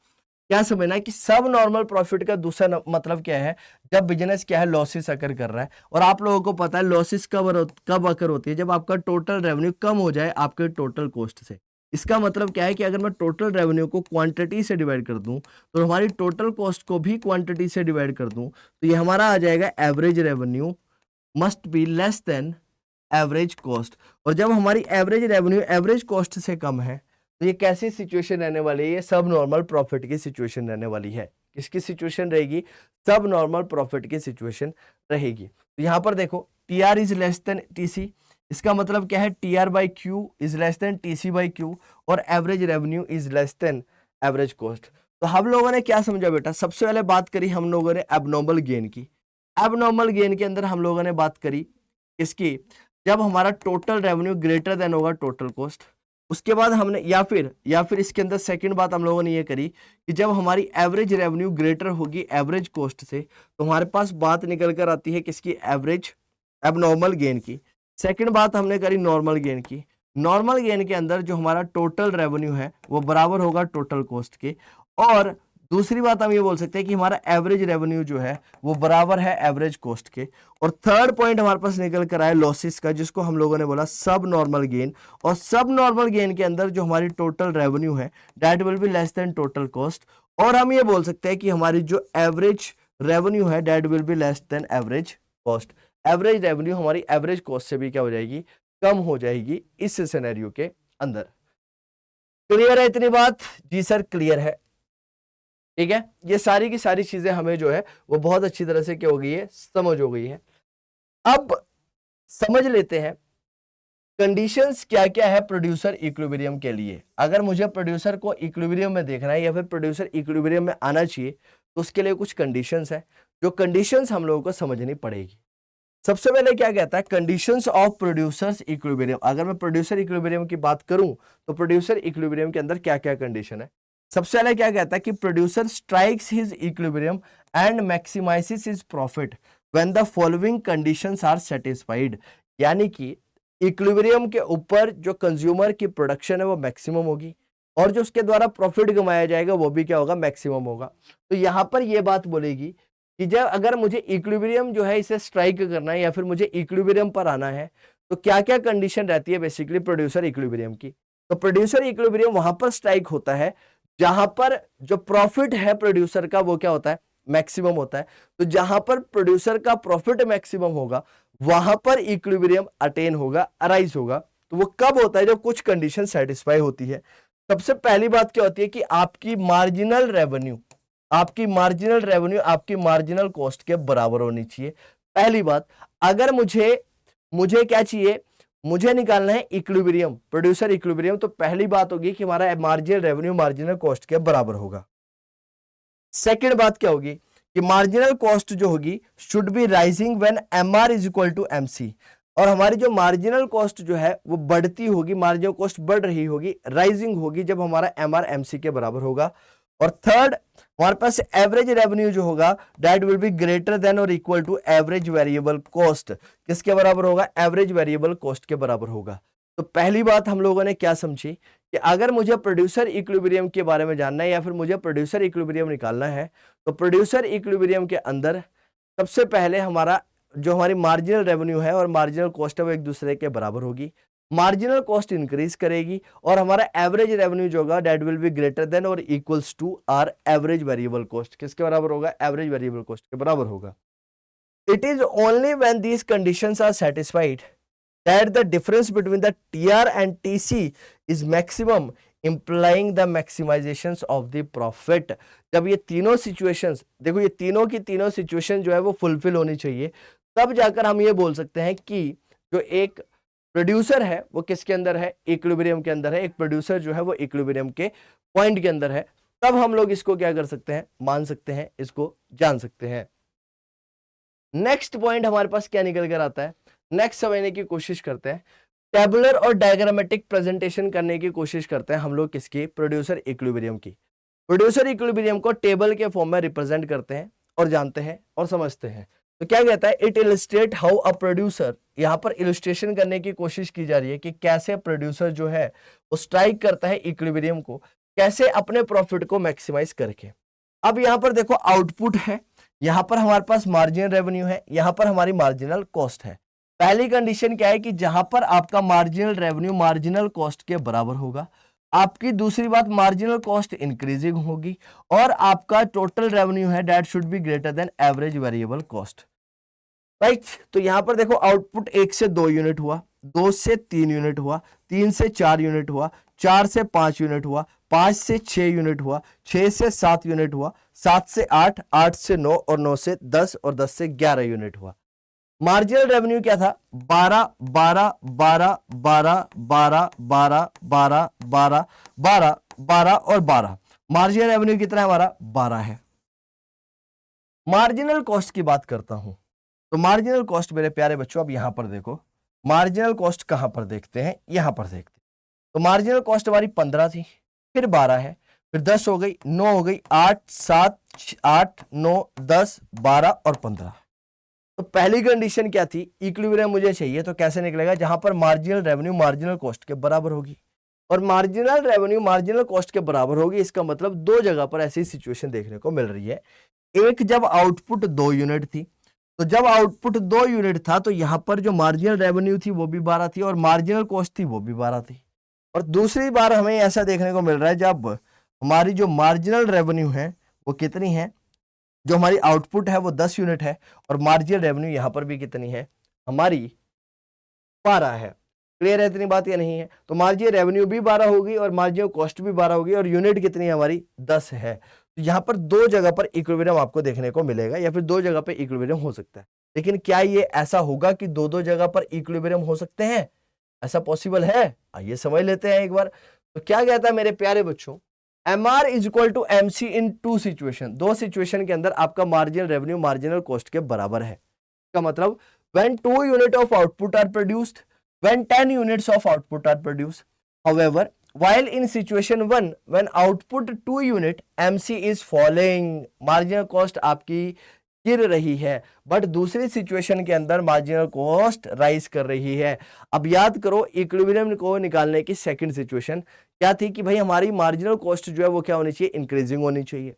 क्या समझना है कि सब नॉर्मल प्रॉफिट का दूसरा मतलब क्या है? जब बिजनेस क्या है? लॉसेस अकर कर रहा है। और आप लोगों को पता है लॉसेस कब अकर होती है? जब आपका टोटल रेवेन्यू कम हो जाए आपके टोटल कॉस्ट से। इसका मतलब क्या है कि अगर मैं टोटल रेवेन्यू को क्वांटिटी से डिवाइड कर दूं तो हमारी टोटल कॉस्ट को भी क्वांटिटी से डिवाइड कर दूं तो ये हमारा आ जाएगा average revenue must be less than average cost. और जब हमारी एवरेज रेवेन्यू एवरेज कॉस्ट से कम है तो ये कैसी सिचुएशन रहने वाली है? ये सब नॉर्मल प्रॉफिट की सिचुएशन रहने वाली है। किसकी सिचुएशन रहेगी? सब नॉर्मल प्रॉफिट की सिचुएशन रहेगी। तो यहाँ पर देखो T R is less than T C, इसका मतलब क्या है? T R by Q is less than T C by Q, और average revenue is less than average cost. तो हम लोगों ने क्या समझा बेटा? सबसे पहले बात करी हम लोगों ने एबनॉर्मल गेन की। एबनॉर्मल गेन के अंदर हम लोगों ने बात करी इसकी, जब हमारा टोटल रेवेन्यू ग्रेटर देन होगा टोटल कॉस्ट। उसके बाद हमने या फिर इसके अंदर सेकंड बात हम लोगों ने ये करी कि जब हमारी एवरेज रेवेन्यू ग्रेटर होगी एवरेज कॉस्ट से, तो हमारे पास बात निकल कर आती है किसकी? एवरेज एबनॉर्मल गेन की। सेकंड बात हमने करी नॉर्मल गेन की। नॉर्मल गेन के अंदर जो हमारा टोटल रेवेन्यू है वो बराबर होगा टोटल कॉस्ट के। और दूसरी बात हम ये बोल सकते हैं कि हमारा एवरेज रेवेन्यू जो है वो बराबर है एवरेज कॉस्ट के। और थर्ड पॉइंट हमारे पास निकल कर आया लॉसेस का, जिसको हम लोगों ने बोला सब नॉर्मल गेन। और सब नॉर्मल गेन के अंदर जो हमारी टोटल रेवेन्यू है that will be less than total cost. और हम ये बोल सकते हैं कि हमारी जो एवरेज रेवेन्यू है that will be less than average cost. Average revenue हमारी एवरेज कॉस्ट से भी क्या हो जाएगी? कम हो जाएगी इस सिनेरियो के अंदर। क्लियर है इतनी बात? जी सर क्लियर है। ठीक है, ये सारी की सारी चीजें हमें जो है वो बहुत अच्छी तरह से क्या हो गई है? समझ हो गई है। अब समझ लेते हैं कंडीशंस क्या क्या है प्रोड्यूसर इक्विलिब्रियम के लिए। अगर मुझे प्रोड्यूसर को इक्विलिब्रियम में देखना है या फिर प्रोड्यूसर इक्विलिब्रियम में आना चाहिए तो उसके लिए कुछ कंडीशंस है, जो कंडीशंस हम लोगों को समझनी पड़ेगी। सबसे पहले क्या कहता है? Conditions of producers equilibrium. अगर मैं प्रोड्यूसर इक्विलिब्रियम की बात करूं तो प्रोड्यूसर इक्विलिब्रियम के अंदर क्या क्या कंडीशन है? सबसे पहले क्या कहता है कि producer strikes his equilibrium and maximises his profit when the following conditions are satisfied. यानी कि इक्विलिब्रियम के ऊपर जो कंज्यूमर की प्रोडक्शन है वो मैक्सिमम होगी और जो उसके द्वारा प्रॉफिट कमाया जाएगा वो भी क्या होगा? मैक्सिमम होगा। तो यहां पर ये बात बोलेगी कि जब अगर मुझे इक्विलिब्रियम जो है इसे स्ट्राइक करना है या फिर मुझे इक्विलिब्रियम पर आना है तो क्या क्या कंडीशन रहती है बेसिकली प्रोड्यूसर इक्विलिब्रियम की। तो प्रोड्यूसर इक्विलिब्रियम वहां पर स्ट्राइक होता है जहां पर जो प्रॉफिट है प्रोड्यूसर का वो क्या होता है? मैक्सिमम होता है। तो जहां पर प्रोड्यूसर का प्रॉफिट मैक्सिमम होगा वहां पर इक्विलिब्रियम अटेन होगा, अराइज होगा। तो वो कब होता है? जब कुछ कंडीशन सेटिस्फाई होती है। सबसे पहली बात क्या होती है कि आपकी मार्जिनल रेवेन्यू आपकी मार्जिनल कॉस्ट के बराबर होनी चाहिए। पहली बात, अगर मुझे क्या चाहिए? मुझे निकालना है इक्विलिब्रियम, प्रोड्यूसर इक्विलिब्रियम, तो पहली बात होगी कि हमारा मार्जिनल रेवेन्यू मार्जिनल कॉस्ट के बराबर होगा। सेकंड बात क्या होगी कि मार्जिनल कॉस्ट जो होगी should be rising when MR is equal to MC. और हमारी जो मार्जिनल कॉस्ट जो है वो बढ़ती होगी, मार्जिनल कॉस्ट बढ़ रही होगी, राइजिंग होगी जब हमारा एमआर एमसी के बराबर होगा। और थर्ड, हमारे पास एवरेज रेवेन्यू जो होगा that will be greater than और equal to average variable cost. किसके बराबर होगा? एवरेज वेरिएबल कॉस्ट के बराबर होगा। तो पहली बात हम लोगों ने क्या समझी कि अगर मुझे प्रोड्यूसर इक्विलिब्रियम के बारे में जानना है या फिर मुझे प्रोड्यूसर इक्विलिब्रियम निकालना है तो प्रोड्यूसर इक्विलिब्रियम के अंदर सबसे पहले हमारी मार्जिनल रेवेन्यू है और मार्जिनल कॉस्ट है वो एक दूसरे के बराबर होगी। मार्जिनल कॉस्ट इंक्रीज करेगी और हमारा एवरेज रेवेन्यू जो होगा that will be greater than और equals to are average variable cost. किसके बराबर होगा? एवरेज वेरिएबल कॉस्ट के बराबर होगा। It is only when these conditions are satisfied that the difference between the TR and TC is maximum, implying the maximizations of the profit। जब ये तीनों situations, देखो ये तीनों की तीनों सिचुएशन जो है वो फुलफिल होनी चाहिए, तब जाकर हम ये बोल सकते हैं कि जो एक प्रोड्यूसर है वो किसके अंदर है? इक्विलिब्रियम के अंदर है। एक प्रोड्यूसर जो है वो इक्विलिब्रियम के पॉइंट के अंदर है। तब हम लोग इसको क्या कर सकते हैं? मान सकते हैं, इसको जान सकते हैं। नेक्स्ट पॉइंट हमारे पास क्या निकल कर आता है? नेक्स्ट समझने की कोशिश करते हैं, टेबुलर और डायग्रामेटिक प्रेजेंटेशन करने की कोशिश करते हैं हम लोग किसकी? प्रोड्यूसर इक्विलिब्रियम की। प्रोड्यूसर इक्विलिब्रियम को टेबल के फॉर्म में रिप्रेजेंट करते हैं और जानते हैं और समझते हैं। तो क्या कहता है? It illustrate how a producer, यहां पर इलस्ट्रेशन करने की कोशिश की जा रही है कि कैसे प्रोड्यूसर जो है वो स्ट्राइक करता है इक्विलिब्रियम को, कैसे अपने प्रॉफिट को मैक्सिमाइज करके। अब यहां पर देखो आउटपुट है, यहां पर हमारे पास मार्जिनल रेवेन्यू है, यहां पर हमारी मार्जिनल कॉस्ट है। पहली कंडीशन क्या है कि जहां पर आपका मार्जिनल रेवेन्यू मार्जिनल कॉस्ट के बराबर होगा, आपकी दूसरी बात मार्जिनल कॉस्ट इंक्रीजिंग होगी और आपका टोटल रेवेन्यू है that should be greater then average variable cost. Right. तो यहां पर देखो आउटपुट 1 से 2 यूनिट हुआ, 2 से 3 यूनिट हुआ, 3 से 4 यूनिट हुआ, 4 से 5 यूनिट हुआ, 5 से 6 यूनिट हुआ, 6 से 7 यूनिट हुआ, 7 से 8, 8 से 9 और 9 से 10 और 10 से 11 यूनिट हुआ। मार्जिनल रेवेन्यू क्या था? 12 12 12 12 12 12 12 12 12 12 और 12। मार्जिनल रेवेन्यू कितना है हमारा? 12 है। मार्जिनल कॉस्ट की बात करता हूं, तो मार्जिनल कॉस्ट मेरे प्यारे बच्चों अब यहां पर देखो, मार्जिनल कॉस्ट कहां पर देखते हैं? यहां पर देखते हैं। तो मार्जिनल कॉस्ट हमारी 15 थी, फिर 12 है, फिर 10 हो गई, 9 हो गई, 8 7 8 9 10 12 और 15। तो पहली कंडीशन क्या थी? इक्विलिब्रियम मुझे चाहिए, तो कैसे निकलेगा? जहां पर मार्जिनल रेवेन्यू मार्जिनल कॉस्ट के बराबर होगी, और मार्जिनल रेवेन्यू मार्जिनल कॉस्ट के बराबर होगी, इसका मतलब दो जगह पर ऐसी सिचुएशन देखने को मिल रही है। एक, जब आउटपुट 2 यूनिट थी, तो जब आउटपुट 2 यूनिट था तो यहां पर जो मार्जिनल रेवेन्यू थी वो भी 12 थी और मार्जिनल कॉस्ट थी वो भी 12 थी। और दूसरी बार हमें ऐसा देखने को मिल रहा है जब हमारी जो मार्जिनल रेवेन्यू है वो कितनी है? जो हमारी आउटपुट है वो 10 यूनिट है और मार्जिनल रेवेन्यू यहां पर भी कितनी है? हमारी 12 है। क्लियर है इतनी बात या नहीं है? तो मार्जिनल रेवेन्यू भी 12 होगी और मार्जिनल कॉस्ट भी 12 होगी और यूनिट कितनी है हमारी? 10 है। तो यहां पर दो जगह पर इक्विलिब्रियम आपको देखने को मिलेगा, या फिर दो जगह पर इक्विलिब्रियम हो सकता है। लेकिन क्या ये ऐसा होगा कि दो दो जगह पर इक्विलिब्रियम हो सकते हैं? ऐसा पॉसिबल है? आइए समझ लेते हैं एक बार। तो क्या कहता है मेरे प्यारे बच्चों? MR is equal to MC in two situation. दो सिचुएशन के अंदर आपका मार्जिनल रेवेन्यू मार्जिनल कॉस्ट के बराबर है। इसका मतलब when 2 units of output are produced, when 10 units of output are produced. However, while in situation 1, when output 2 unit, MC is falling, marginal cost आपकी गिर रही है, बट दूसरी सिचुएशन के अंदर मार्जिनल कॉस्ट राइज कर रही है। अब याद करो इक्विलिब्रियम को निकालने की सेकंड सिचुएशन क्या थी कि भाई हमारी मार्जिनल कॉस्ट जो है वो क्या होनी चाहिए? इंक्रीजिंग होनी चाहिए,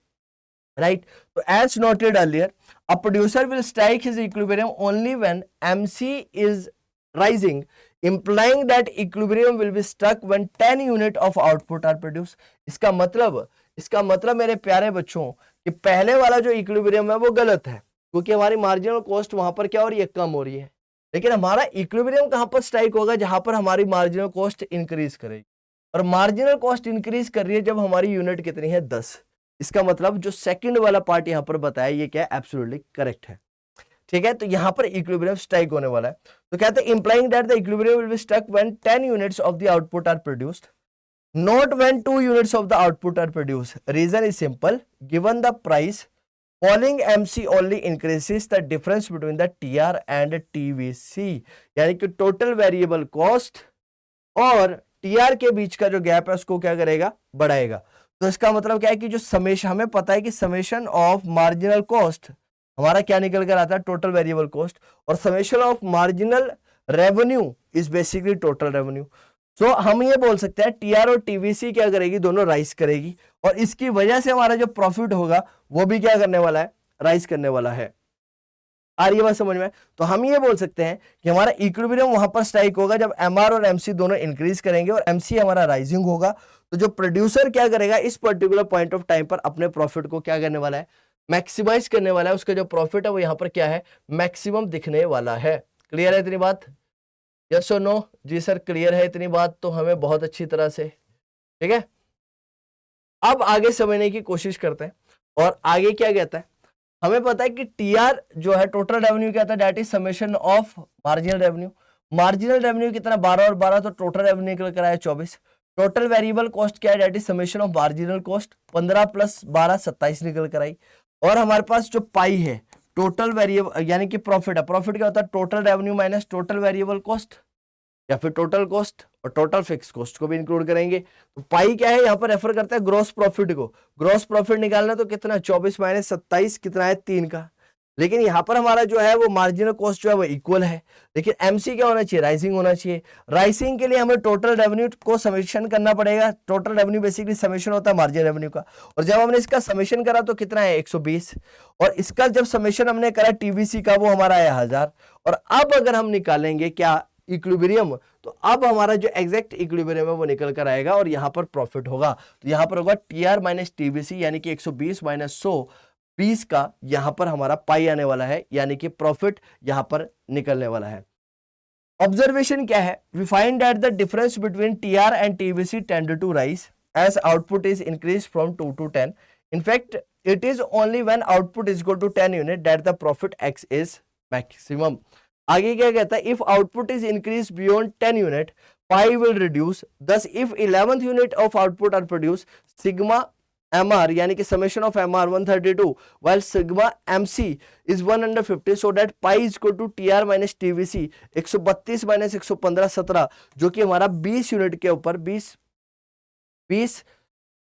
राइट? तो as noted earlier, a producer will strike his equilibrium only when MC is rising, implying that equilibrium will be struck when 10 unit of output are produced. इसका मतलब मेरे प्यारे बच्चों कि पहले वाला जो इक्विलिब्रियम है वो गलत है, क्योंकि हमारी मार्जिनल कॉस्ट वहां पर क्या हो रही है? कम हो रही है। लेकिन हमारा इक्विलिब्रियम कहां पर स्ट्राइक होगा? जहां पर हमारी मार्जिनल कॉस्ट इंक्रीज करेगी, और मार्जिनल कॉस्ट इंक्रीज कर रही है जब हमारी यूनिट कितनी है? 10। इसका मतलब जो सेकंड वाला पार्ट यहां पर बताया ये क्या है? एब्सोल्युटली करेक्ट है। ठीक है, तो यहां पर इक्विलिब्रियम स्ट्राइक होने वाला है। तो कहते हैं implying that the equilibrium will be struck when 10 units of the output are produced, not when 2 units of the output are produced. Reason is simple, given the price, falling MC only increases the difference between the TR and TVC, यानी कि total variable cost और TR के बीच का जो gap है उसको क्या करेगा? बढ़ाएगा। तो इसका मतलब क्या है कि जो समेशन, हमें पता है कि समेशन ऑफ मार्जिनल कॉस्ट हमारा क्या निकल कर आता है? टोटल वेरिएबल कॉस्ट, और summation of marginal revenue is basically total revenue. तो हम ये बोल सकते हैं टीआर और टीवीसी क्या करेगी? दोनों राइज करेगी, और इसकी वजह से हमारा जो प्रॉफिट होगा वो भी क्या करने वाला है? राइज करने वाला है। आ रही है बात समझ में? तो हम ये बोल सकते हैं कि हमारा इक्विलिब्रियम वहां पर स्ट्राइक होगा जब एमआर और एमसी दोनों इंक्रीज करेंगे और एमसी हमारा राइजिंग होगा। तो जो प्रोड्यूसर क्या करेगा इस पर्टिकुलर पॉइंट ऑफ टाइम पर? अपने प्रॉफिट को क्या करने वाला है? मैक्सिमाइज करने वाला है। उसका जो प्रॉफिट है वो यहां पर क्या है? मैक्सिमम दिखने वाला है। क्लियर है इतनी बात? यस और नो? जी सर क्लियर है इतनी बात तो हमें बहुत अच्छी तरह से। ठीक है, अब आगे समझने की कोशिश करते हैं। और आगे क्या कहता है? हमें पता है कि टीआर जो है टोटल रेवेन्यू क्या था? That is summation of marginal revenue. Marginal revenue कितना? 12 और 12, तो टोटल रेवेन्यू निकल कर आया 24। टोटल वेरिएबल कॉस्ट क्या है? That is summation of marginal cost, 15 plus 12 27 निकल कर आई। और हमारे पास जो पाई है टोटल वेरिएबल यानी कि प्रॉफिट है। प्रॉफिट क्या होता है? Total revenue minus total variable cost, या फिर टोटल कॉस्ट और टोटल फिक्स कॉस्ट को भी इंक्लूड करेंगे। तो पाई क्या है? यहाँ पर रेफर करता है ग्रॉस प्रॉफिट को। ग्रॉस प्रॉफिट निकालना तो कितना? 24 माइनस 27 कितना है? 3 का। लेकिन यहाँ पर हमारा जो है वो मार्जिनल कॉस्ट जो है वो इक्वल है, लेकिन एमसी क्या होना चाहिए? राइजिंग होना चाहिए। राइजिंग के लिए हमें टोटल रेवेन्यू को समेशन करना पड़ेगा। टोटल रेवेन्यू बेसिकली समेशन होता है मार्जिनल रेवेन्यू का, और जब हमने इसका समेशन करा तो कितना है? 120, और इसका जब समेशन हमने करा टीवीसी का वो हमारा आया 1000। और अब अगर हम निकालेंगे क्या? इक्विलिब्रियम, तो अब हमारा जो एग्जैक्ट इक्विलिब्रियम है वो निकल कर आएगा और यहां पर प्रॉफिट होगा। तो यहां पर होगा टीआर माइनस टीवीसी, यानी कि 120 माइनस 100 20 का यहाँ पर हमारा पाई आने वाला है, यानी कि प्रॉफिट यहाँ पर निकलने वाला है। ऑब्जर्वेशन क्या है? We find that the difference between TR and TVC tend to rise as output is increase from 2 to 10. In fact, it is only when output is equal to 10 unit that the profit X is maximum. आगे क्या कहता है? If output is increased beyond 10 unit, pi will reduce. Thus, if 11th unit of output are produced, sigma MR यानी कि summation of MR 132 while sigma MC is 150, so that pi is equal to TR minus TVC 132 minus 115 17, जो कि हमारा 20 unit के ऊपर 20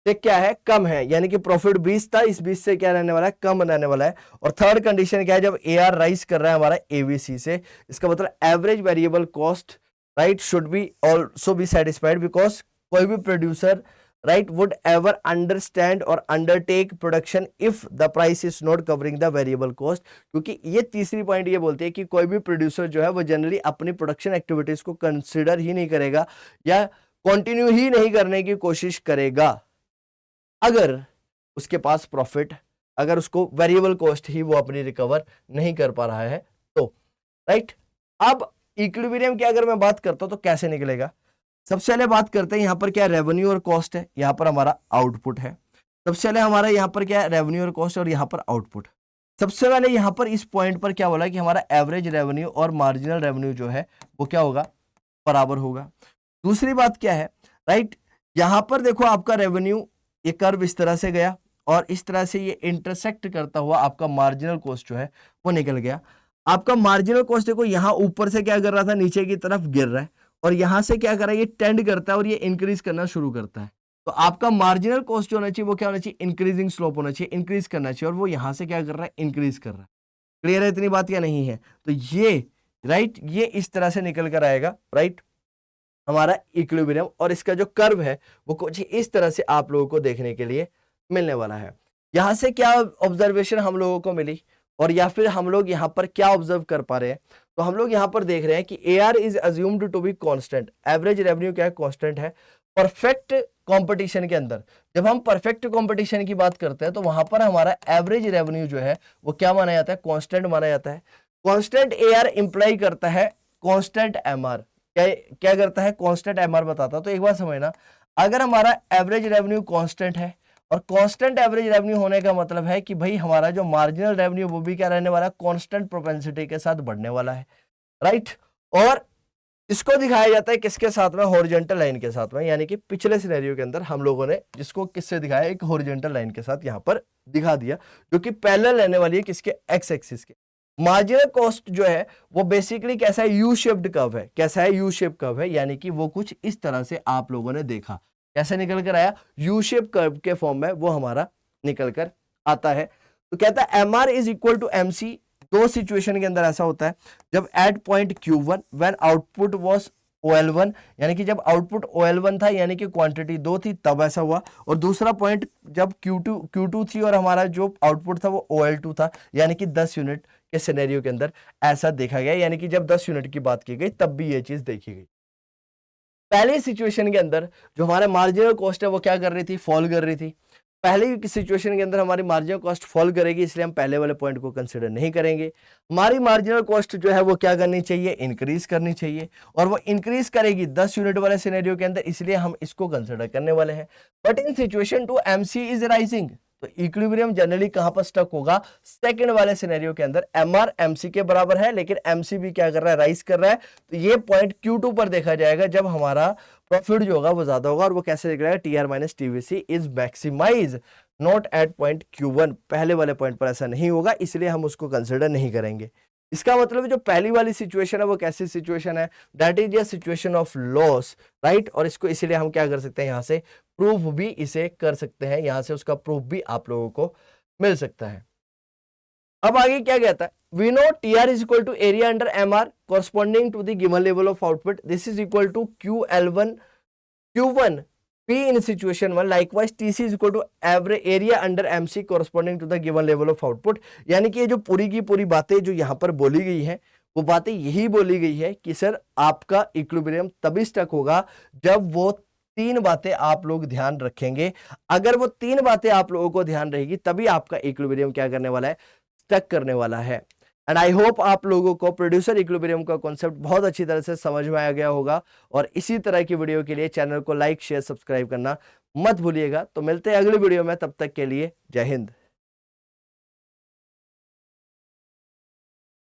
से क्या है? कम है, यानी कि प्रॉफिट 20 था, इस 20 से क्या रहने वाला है? कम रहने वाला है। और थर्ड कंडीशन क्या है? जब AR राइज कर रहा है हमारा AVC से, इसका मतलब average variable cost right should be also be satisfied, because कोई भी producer right would ever understand or undertake production if the price is not covering the variable cost. क्योंकि ये तीसरी पॉइंट ये बोलती है कि कोई भी प्रोड्यूसर जो है वो जनरली अपनी प्रोडक्शन एक्टिविटीज को कंसिडर ही नहीं करेगा या कंटिन्यू ही नहीं करने की कोशिश करेगा अगर उसके पास प्रॉफिट, अगर उसको वेरिएबल कॉस्ट ही वो अपनी रिकवर नहीं कर पा रहा है तो राइट। अब इक्विलिब्रियम की अगर मैं बात करता हूं तो कैसे निकलेगा? सबसे पहले बात करते हैं यहाँ पर क्या रेवेन्यू और कॉस्ट है, यहाँ पर हमारा आउटपुट है। सबसे पहले हमारा यहाँ पर क्या है? रेवेन्यू और कॉस्ट, और यहाँ पर आउटपुट। सबसे पहले यहाँ पर इस पॉइंट पर क्या बोला कि हमारा एवरेज रेवेन्यू और मार्जिनल रेवेन्यू जो है वो क्या होगा? बराबर होगा। दूसरी बात क्या है? राइट, यहाँ पर देखो आपका रेवेन्यू ये कर्व इस तरह से गया और इस तरह से ये इंटरसेक्ट करता हुआ आपका मार्जिनल कॉस्ट जो है वो निकल गया। आपका मार्जिनल कॉस्ट देखो यहाँ ऊपर से क्या कर रहा था? नीचे की तरफ गिर रहा है, और यहां से क्या कर रहा है? ये टेंड करता है और ये इंक्रीज करना शुरू करता है। तो आपका मार्जिनल कॉस्ट जो होना चाहिए वो क्या होना चाहिए? इंक्रीजिंग स्लोप होना चाहिए, इंक्रीज करना चाहिए, और वो यहां से क्या कर रहा है? इंक्रीज कर रहा है। क्लियर है इतनी बात या नहीं है? तो ये राइट, ये इस तरह से निकल कर आएगा राइट हमारा इक्विलिब्रियम, और इसका जो कर्व है वो कुछ इस तरह से आप लोगों को देखने के लिए मिलने वाला है। यहां से क्या ऑब्जर्वेशन हम लोगों को मिली, और या फिर हम लोग यहाँ पर क्या ऑब्जर्व कर पा रहे हैं? तो हम लोग यहाँ पर देख रहे हैं कि AR is assumed to be constant. Average revenue क्या है? कांस्टेंट है। परफेक्ट कंपटीशन के अंदर जब हम परफेक्ट कंपटीशन की बात करते हैं तो वहां पर हमारा एवरेज रेवेन्यू जो है वो क्या माना जाता है? कांस्टेंट माना जाता है। कांस्टेंट AR इंप्लाई करता है कांस्टेंट MR। क्या करता है? कांस्टेंट MR बताता। तो एक बार समझना, अगर हमारा एवरेज रेवेन्यू कांस्टेंट है और कांस्टेंट एवरेज रेवेन्यू होने का मतलब है कि भाई हमारा जो मार्जिनल रेवेन्यू वो भी क्या रहने वाला है? कांस्टेंट प्रोपेंसिटी के साथ बढ़ने वाला है राइट। और इसको दिखाया जाता है किसके साथ में? हॉरिजॉन्टल लाइन के साथ में, यानी कि पिछले सिनेरियो के अंदर हम लोगों ने जिसको किससे दिखाया? एक हॉरिजॉन्टल लाइन के साथ यहाँ पर दिखा दिया, जो कि पैरेलल रहने वाली है किसके? एक्स एक्सिस के। मार्जिनल कॉस्ट जो है वो बेसिकली कैसा है? यू शेप्ड कर्व है। कैसा है? यू शेप कर्व है, यानी कि वो कुछ इस तरह से आप लोगों ने देखा। कैसे निकल कर आया? यू शेप कर्व के फॉर्म में वो हमारा निकल कर आता है। तो कहता है MR is equal to MC। दो सिचुएशन के अंदर ऐसा होता है, जब at point Q1 when output was OL1, यानी कि जब आउटपुट OL1 था यानी कि क्वांटिटी 2 थी तब ऐसा हुआ, और दूसरा पॉइंट जब Q2 थी और हमारा जो आउटपुट था वो OL2 था, यानी कि 10 यूनिट के सिनेरियो के अंदर ऐसा देखा गया, यानी कि जब 10 यूनिट की बात की गई तब भी ये चीज देखी गई। पहले सिचुएशन के अंदर जो हमारे मार्जिनल कॉस्ट है वो क्या कर रही थी? फॉल कर रही थी। पहले की सिचुएशन के अंदर हमारी मार्जिनल कॉस्ट फॉल करेगी, इसलिए हम पहले वाले पॉइंट को कंसीडर नहीं करेंगे। हमारी मार्जिनल कॉस्ट जो है वो क्या करनी चाहिए? इंक्रीज करनी चाहिए, और वो इंक्रीज करेगी 10 यूनिट वाले सिनेरियो के अंदर, इसलिए हम इसको कंसीडर करने वाले हैं। But in situation two MC is rising, तो इक्विलिब्रियम जनरली कहां पर स्टक होगा? सेकंड वाले सिनेरियो के अंदर MR MC के बराबर है, लेकिन MC भी क्या कर रहा है? राइज कर रहा है। तो ये पॉइंट Q2 पर देखा जाएगा जब हमारा प्रॉफिट जो होगा वो ज्यादा होगा, और वो कैसे दिख TR minus TVC is maximize not at point Q1। पहले वाले पॉइंट पर ऐसा नहीं होगा, इसलिए हम उसको कंसिडर नहीं करेंगे। इसका मतलब जो पहली वाली सिचुएशन है वो कैसी सिचुएशन है? That is a situation of loss right, और इसको इसीलिए हम क्या कर सकते हैं? यहाँ से प्रूफ भी इसे कर सकते हैं, यहां से उसका प्रूफ भी आप लोगों को मिल सकता है। अब आगे क्या कहता है? We know TR is equal to area under MR corresponding to the given level of output. This is equal to Q1 P in situation 1. Likewise TC is equal to average area under MC corresponding to the given level of output. यानी कि ये जो पूरी की पूरी बातें जो यहाँ पर बोली गई है वो बातें यही बोली गई है कि सर आपका इक्विलिब्रियम तभी स्टक होगा जब वो 3 बातें आप लोग ध्यान रखेंगे। अगर वो 3 बातें आप लोगों को ध्यान रहेगी तभी आपका इक्विलिब्रियम क्या करने वाला है, स्टक करने वाला है। एंड आई होप आप लोगों को प्रोड्यूसर इक्विलिब्रियम का कॉन्सेप्ट बहुत अच्छी तरह से समझ में आ गया होगा। और इसी तरह की वीडियो के लिए चैनल को लाइक शेयर सब्सक्राइब करना मत भूलिएगा। तो मिलते हैं अगली वीडियो में, तब तक के लिए जय हिंद।